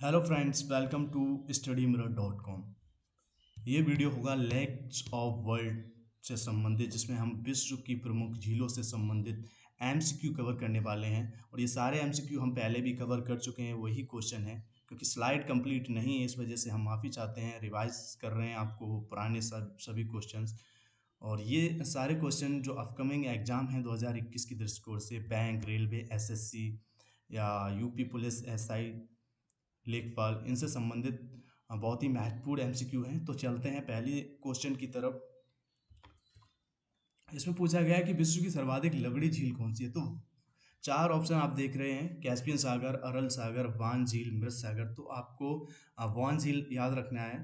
Hello friends, welcome to studymirror.com। ये video होगा lakes of world से संबंधित, जिसमें हम विश्व की प्रमुख झीलों से संबंधित एमसीक्यू कवर करने वाले हैं। और ये सारे एमसीक्यू हम पहले भी कवर कर चुके हैं, वही क्वेश्चन है। क्योंकि स्लाइड कंप्लीट नहीं है, इस वजह से हम माफ़ी चाहते हैं। रिवाइज कर रहे हैं आपको पुराने सभी क्वेश्चंस। और ये सारे क्वेश्चन जो अपकमिंग एग्जाम हैं 2021 की दृष्टिकोण से, बैंक, रेलवे, एसएससी या यूपी पुलिस, एसआई, लेखपाल, इनसे संबंधित बहुत ही महत्वपूर्ण एमसीक्यू हैं। तो चलते हैं पहले क्वेश्चन की तरफ। इसमें पूछा गया है कि विश्व की सर्वाधिक लंबी झील कौन सी है। तो चार ऑप्शन आप देख रहे हैं: कैस्पियन सागर, अरल सागर, वान झील, मृत सागर। तो आपको वान झील याद रखना है,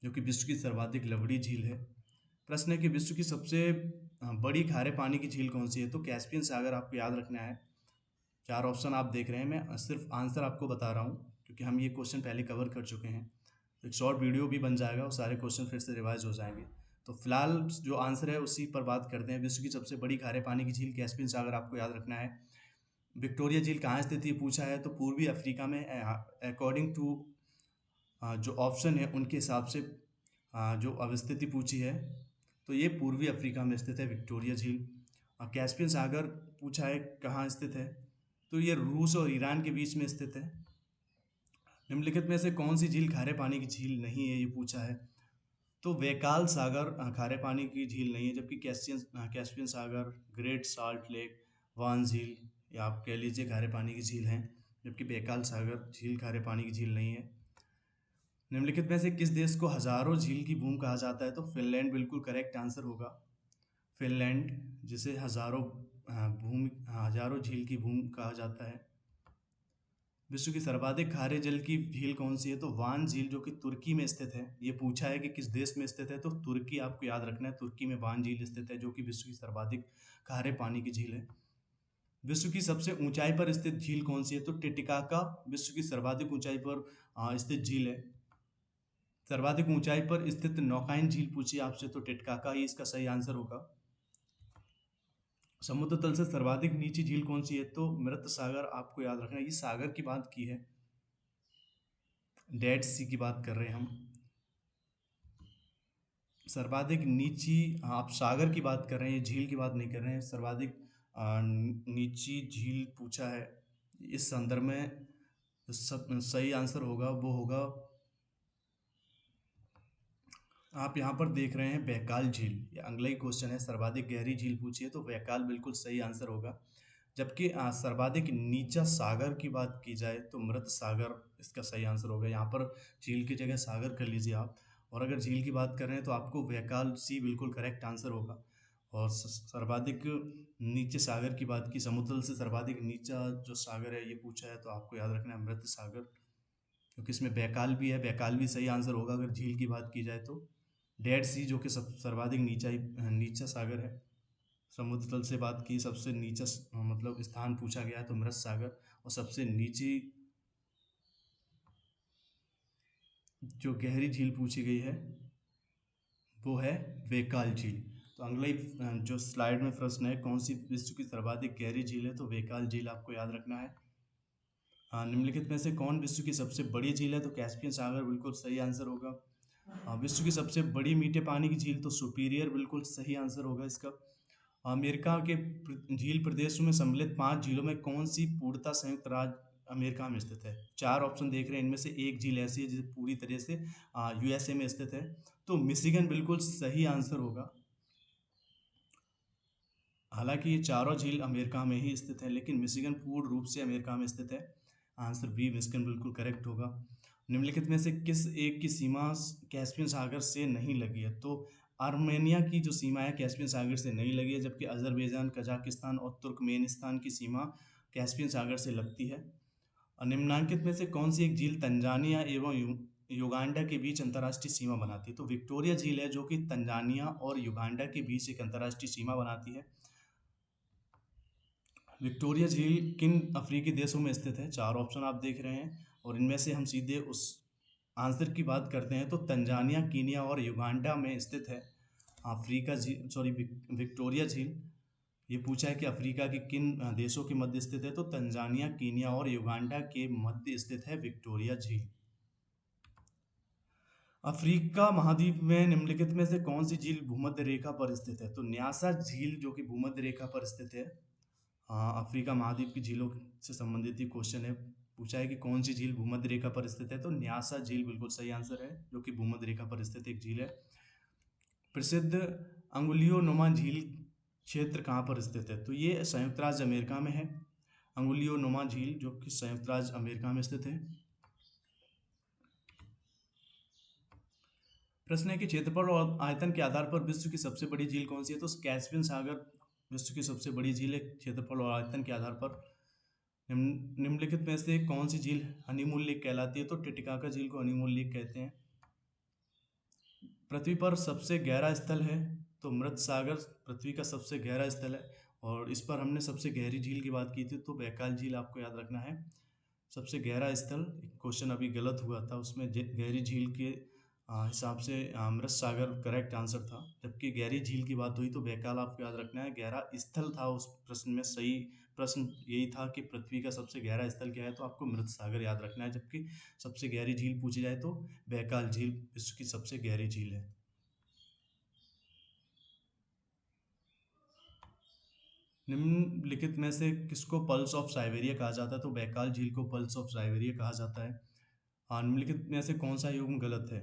जो कि विश्व की सर्वाधिक लंबी झील है। प्रश्न है कि विश्व की सबसे बड़ी खारे पानी की झील कौन सी है। तो कैस्पियन सागर आपको याद रखना है। चार ऑप्शन आप देख रहे हैं, मैं सिर्फ आंसर आपको बता रहा हूँ क्योंकि हम ये क्वेश्चन पहले कवर कर चुके हैं। तो एक शॉर्ट वीडियो भी बन जाएगा और सारे क्वेश्चन फिर से रिवाइज हो जाएंगे। तो फिलहाल जो आंसर है उसी पर बात करते हैं। विश्व की सबसे बड़ी खारे पानी की झील कैस्पियन सागर आपको याद रखना है। विक्टोरिया झील कहाँ स्थित है पूछा है, तो पूर्वी अफ्रीका में। अकॉर्डिंग टू जो ऑप्शन है उनके हिसाब से जो अवस्थिति पूछी है, तो ये पूर्वी अफ्रीका में स्थित है विक्टोरिया झील। कैस्पियन सागर पूछा है कहाँ स्थित है, तो ये रूस और ईरान के बीच में स्थित है। निम्नलिखित में से कौन सी झील खारे पानी की झील नहीं है, ये पूछा है। तो बैकाल सागर खारे पानी की झील नहीं है, जबकि कैस्पियन सागर, ग्रेट साल्ट लेक, वान झील, या आप कह लीजिए खारे पानी की झील हैं। जबकि बैकाल सागर झील खारे पानी की झील नहीं है। निम्नलिखित में से किस देश को हजारों झील की भूमि कहा जाता है। तो फिनलैंड बिल्कुल करेक्ट आंसर होगा। फिनलैंड, जिसे हजारों झील की भूमि कहा जाता है। विश्व की सर्वाधिक खारे जल की झील कौन सी है। तो वान झील, जो कि तुर्की में स्थित है। ये पूछा है कि किस देश में स्थित है, तो तुर्की आपको याद रखना है। तुर्की में वान झील स्थित है, जो कि विश्व की सर्वाधिक खारे पानी की झील है। विश्व की सबसे ऊंचाई पर स्थित झील कौन सी है। तो टिटिकाका विश्व की सर्वाधिक ऊंचाई पर स्थित झील है। सर्वाधिक ऊंचाई पर स्थित नौकायन झील पूछी आपसे, तो टिटिकाका ही इसका सही आंसर होगा। समुद्र तल से सर्वाधिक नीची झील कौन सी है। तो मृत सागर आपको याद रखना है। ये सागर की बात की है, डेड सी की बात कर रहे हैं हम। सर्वाधिक नीची, आप सागर की बात कर रहे हैं, झील की बात नहीं कर रहे हैं। सर्वाधिक नीची झील पूछा है। इस संदर्भ में सही आंसर होगा वो होगा, आप यहाँ पर देख रहे हैं बैकाल झील। ये अगला ही क्वेश्चन है, सर्वाधिक गहरी झील पूछी है, तो बैकाल बिल्कुल सही आंसर होगा। जबकि सर्वाधिक नीचा सागर की बात की जाए तो मृत सागर इसका सही आंसर होगा। यहाँ पर झील की जगह सागर कर लीजिए आप। और अगर झील की बात कर रहे हैं तो आपको बैकाल सी बिल्कुल करेक्ट आंसर होगा। और सर्वाधिक नीचे सागर की बात की, समुद्र से सर्वाधिक नीचा जो सागर है ये पूछा है, तो आपको याद रखना है मृत सागर। क्योंकि इसमें बैकाल भी है, बैकाल भी सही आंसर होगा अगर झील की बात की जाए तो। डेड सी, जो कि सर्वाधिक नीचा सागर है। समुद्र तल से बात की, सबसे नीचा मतलब स्थान पूछा गया है तो मृत सागर। और सबसे नीची जो गहरी झील पूछी गई है वो है बैकाल झील। तो अगला ही जो स्लाइड में प्रश्न है, कौन सी विश्व की सर्वाधिक गहरी झील है। तो बैकाल झील आपको याद रखना है। निम्नलिखित में से कौन विश्व की सबसे बड़ी झील है। तो कैस्पियन सागर बिल्कुल सही आंसर होगा। विश्व की सबसे बड़ी मीठे पानी की झील, तो सुपीरियर बिल्कुल सही आंसर होगा इसका। अमेरिका के झील प्रदेशों में सम्मिलित 5 झीलों में कौन सी पूर्णतः संयुक्त राज्य अमेरिका में स्थित है। चार ऑप्शन देख रहे हैं, इनमें से एक झील ऐसी है जिसे पूरी तरह से यूएसए में स्थित है। तो मिशिगन बिल्कुल सही आंसर होगा। हालांकि ये चारों झील अमेरिका में ही स्थित है, लेकिन मिशिगन पूर्ण रूप से अमेरिका में स्थित है। आंसर बी मिशिगन बिल्कुल करेक्ट होगा। निम्नलिखित में से किस एक की सीमा कैस्पियन सागर से नहीं लगी है। तो आर्मेनिया की जो सीमा है कैस्पियन सागर से नहीं लगी है, जबकि अजरबैजान, कजाकिस्तान और तुर्कमेनिस्तान की सीमा कैस्पियन सागर से लगती है। और निम्नांकित में से कौन सी एक झील तंजानिया एवं युगांडा के बीच अंतर्राष्ट्रीय सीमा बनाती है। तो विक्टोरिया झील है, जो कि तंजानिया और युगांडा के बीच एक अंतर्राष्ट्रीय सीमा बनाती है। विक्टोरिया झील किन अफ्रीकी देशों में स्थित है। चार ऑप्शन आप देख रहे हैं और इनमें से हम सीधे उस आंसर की बात करते हैं। तो तंजानिया, कीनिया और युगांडा में स्थित है अफ्रीका झील, सॉरी विक्टोरिया झील। ये पूछा है कि अफ्रीका के किन देशों के मध्य स्थित है। तो तंजानिया, कीनिया और युगांडा के मध्य स्थित है विक्टोरिया झील। अफ्रीका महाद्वीप में निम्नलिखित में से कौन सी झील भूमध्य रेखा पर स्थित है? तो न्यासा झील जो कि भूमध्य रेखा पर स्थित है। हाँ, अफ्रीका महाद्वीप की झीलों से संबंधित ही क्वेश्चन है। पूछा है कि कौन सी झील भूमध्य रेखा पर स्थित है, तो न्यासा झील बिल्कुल सही आंसर है, जो कि भूमध्य रेखा पर स्थित एक झील है। प्रसिद्ध अंगुलियो नुमा झील क्षेत्र कहाँ पर स्थित है? तो ये संयुक्त राज्य अमेरिका में है। अंगुलियो नुमा झील जो कि संयुक्त राज्य अमेरिका में स्थित है। प्रश्न है कि क्षेत्रफल और आयतन के आधार पर विश्व की सबसे बड़ी झील कौन सी है? तो कैस्पियन सागर विश्व की सबसे बड़ी झील है क्षेत्रफल और आयतन के आधार पर। निम्नलिखित में से कौन सी झील हनीमून लेक कहलाती है? तो टिटिकाका झील को हनीमून लेक कहते हैं। पृथ्वी पर सबसे गहरा स्थल है, तो मृत सागर पृथ्वी का सबसे गहरा स्थल है। और इस पर हमने सबसे गहरी झील की बात की थी, तो बैकाल झील आपको याद रखना है। सबसे गहरा स्थल, क्वेश्चन अभी गलत हुआ था, उसमें गहरी झील के हिसाब से अमृत सागर करेक्ट आंसर था, जबकि गहरी झील की बात हुई तो बैकाल आपको याद रखना है। गहरा स्थल था उस प्रश्न में, सही प्रश्न यही था कि पृथ्वी का सबसे गहरा स्थल क्या है, तो आपको मृत सागर याद रखना है। जबकि सबसे गहरी झील पूछी जाए तो बैकाल झील विश्व की सबसे गहरी झील है। निम्नलिखित में से किसको पल्स ऑफ साइबेरिया कहा जाता है? तो बैकाल झील को पल्स ऑफ साइबेरिया कहा जाता है। निम्नलिखित में से कौन सा युग्म गलत है?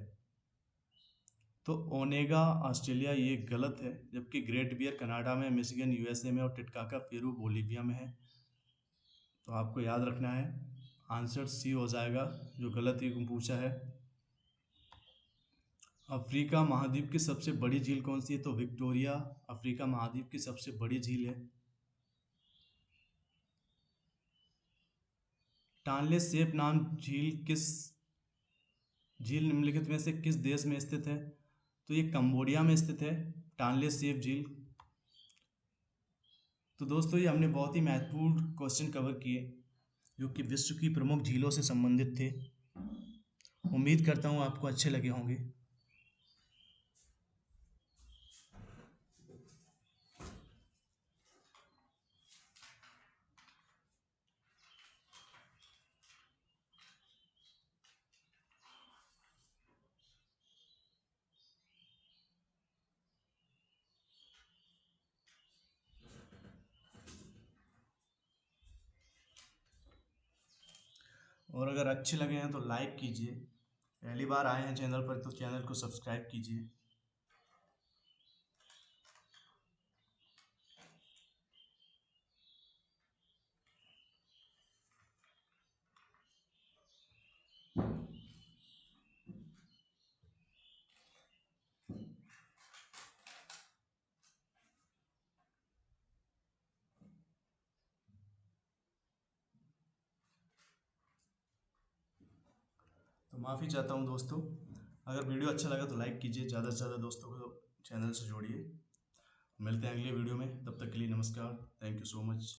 तो ओनेगा ऑस्ट्रेलिया ये गलत है, जबकि ग्रेट बियर कनाडा में, मिशिगन यूएसए में और टिटकाका पेरू बोलीविया में है। तो आपको याद रखना है, आंसर सी हो जाएगा जो गलत युग्म पूछा है। अफ्रीका महाद्वीप की सबसे बड़ी झील कौन सी है? तो विक्टोरिया अफ्रीका महाद्वीप की सबसे बड़ी झील है। टानले सेप नाम झील निम्नलिखित में से किस देश में स्थित है? तो ये कंबोडिया में स्थित है, टानले सेप झील। तो दोस्तों ये हमने बहुत ही महत्वपूर्ण क्वेश्चन कवर किए जो कि विश्व की प्रमुख झीलों से संबंधित थे। उम्मीद करता हूँ आपको अच्छे लगे होंगे। और अगर अच्छे लगे हैं तो लाइक कीजिए, पहली बार आए हैं चैनल पर तो चैनल को सब्सक्राइब कीजिए। तो माफ़ी चाहता हूँ दोस्तों, अगर वीडियो अच्छा लगा तो लाइक कीजिए, ज़्यादा से ज़्यादा दोस्तों को चैनल से जोड़िए। मिलते हैं अगले वीडियो में, तब तक के लिए नमस्कार, थैंक यू सो मच।